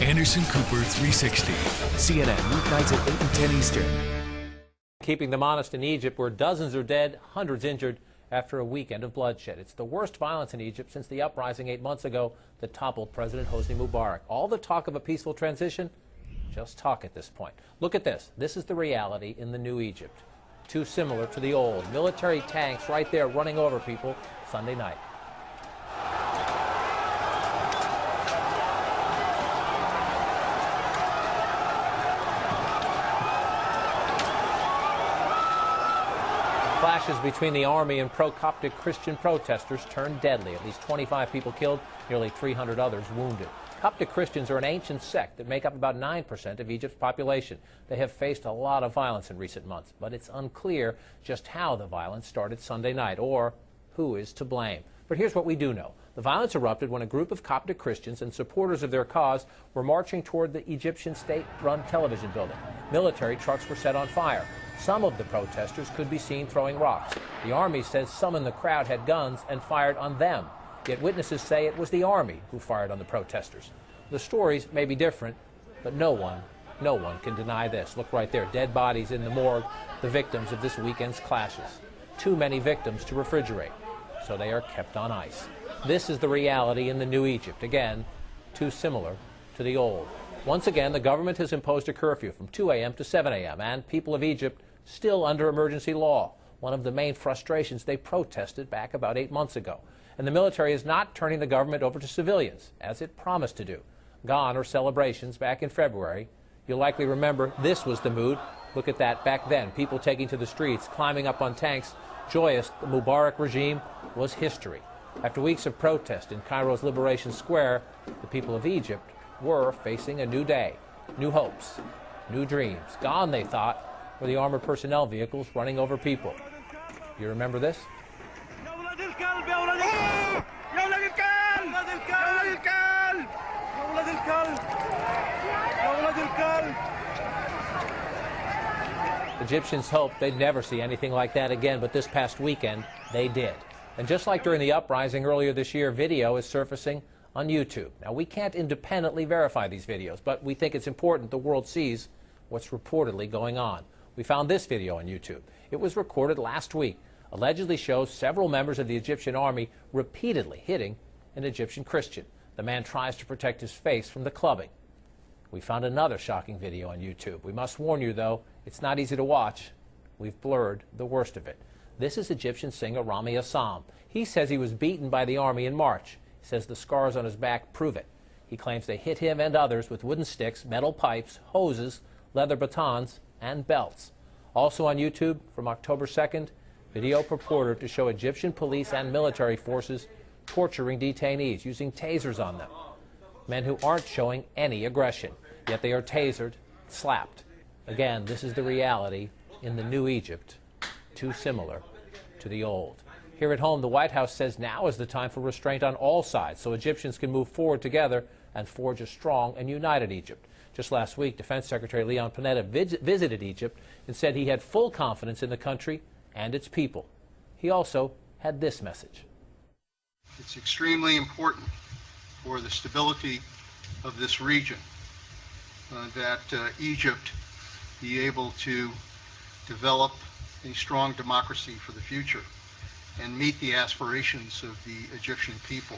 Anderson Cooper 360. CNN weeknights at 8 and 10 Eastern. Keeping them honest in Egypt, where dozens are dead, hundreds injured after a weekend of bloodshed. It's the worst violence in Egypt since the uprising 8 months ago that toppled President Hosni Mubarak. All the talk of a peaceful transition, just talk at this point. Look at this. This is the reality in the new Egypt. Too similar to the old. Military tanks right there running over people Sunday night. Clashes between the army and pro-Coptic Christian protesters turned deadly. At least 25 people killed, nearly 300 others wounded. Coptic Christians are an ancient sect that make up about 9% of Egypt's population. They have faced a lot of violence in recent months, but it's unclear just how the violence started Sunday night or who is to blame. But here's what we do know. The violence erupted when a group of Coptic Christians and supporters of their cause were marching toward the Egyptian state-run television building. Military trucks were set on fire. Some of the protesters could be seen throwing rocks. The army says some in the crowd had guns and fired on them. Yet witnesses say it was the army who fired on the protesters. The stories may be different, but no one can deny this. Look right there, dead bodies in the morgue, the victims of this weekend's clashes. Too many victims to refrigerate, so they are kept on ice. This is the reality in the new Egypt. Again, too similar to the old. Once again, the government has imposed a curfew from 2 a.m. to 7 a.m., and people of Egypt still under emergency law, one of the main frustrations they protested back about 8 months ago. And the military is not turning the government over to civilians, as it promised to do. Gone are celebrations back in February. You'll likely remember this was the mood. Look at that back then, people taking to the streets, climbing up on tanks, joyous the Mubarak regime was history. After weeks of protest in Cairo's Liberation Square, the people of Egypt were facing a new day, new hopes, new dreams. Gone, they thought, were the armored personnel vehicles running over people. You remember this? Egyptians hoped they'd never see anything like that again, but this past weekend, they did. And just like during the uprising earlier this year, video is surfacing on YouTube. Now, we can't independently verify these videos, but we think it's important the world sees what's reportedly going on. We found this video on YouTube. It was recorded last week. Allegedly shows several members of the Egyptian army repeatedly hitting an Egyptian Christian. The man tries to protect his face from the clubbing. We found another shocking video on YouTube. We must warn you, though, it's not easy to watch. We've blurred the worst of it. This is Egyptian singer Rami Assam. He says he was beaten by the army in March. He says the scars on his back prove it. He claims they hit him and others with wooden sticks, metal pipes, hoses, leather batons, and belts. Also on YouTube from October 2nd, video purported to show Egyptian police and military forces torturing detainees, using tasers on them. Men who aren't showing any aggression, yet they are tasered, slapped. Again, this is the reality in the new Egypt, too similar to the old. Here at home, the White House says now is the time for restraint on all sides so Egyptians can move forward together and forge a strong and united Egypt. Just last week, Defense Secretary Leon Panetta visited Egypt and said he had full confidence in the country and its people. He also had this message. It's extremely important for the stability of this region that Egypt be able to develop a strong democracy for the future and meet the aspirations of the Egyptian people.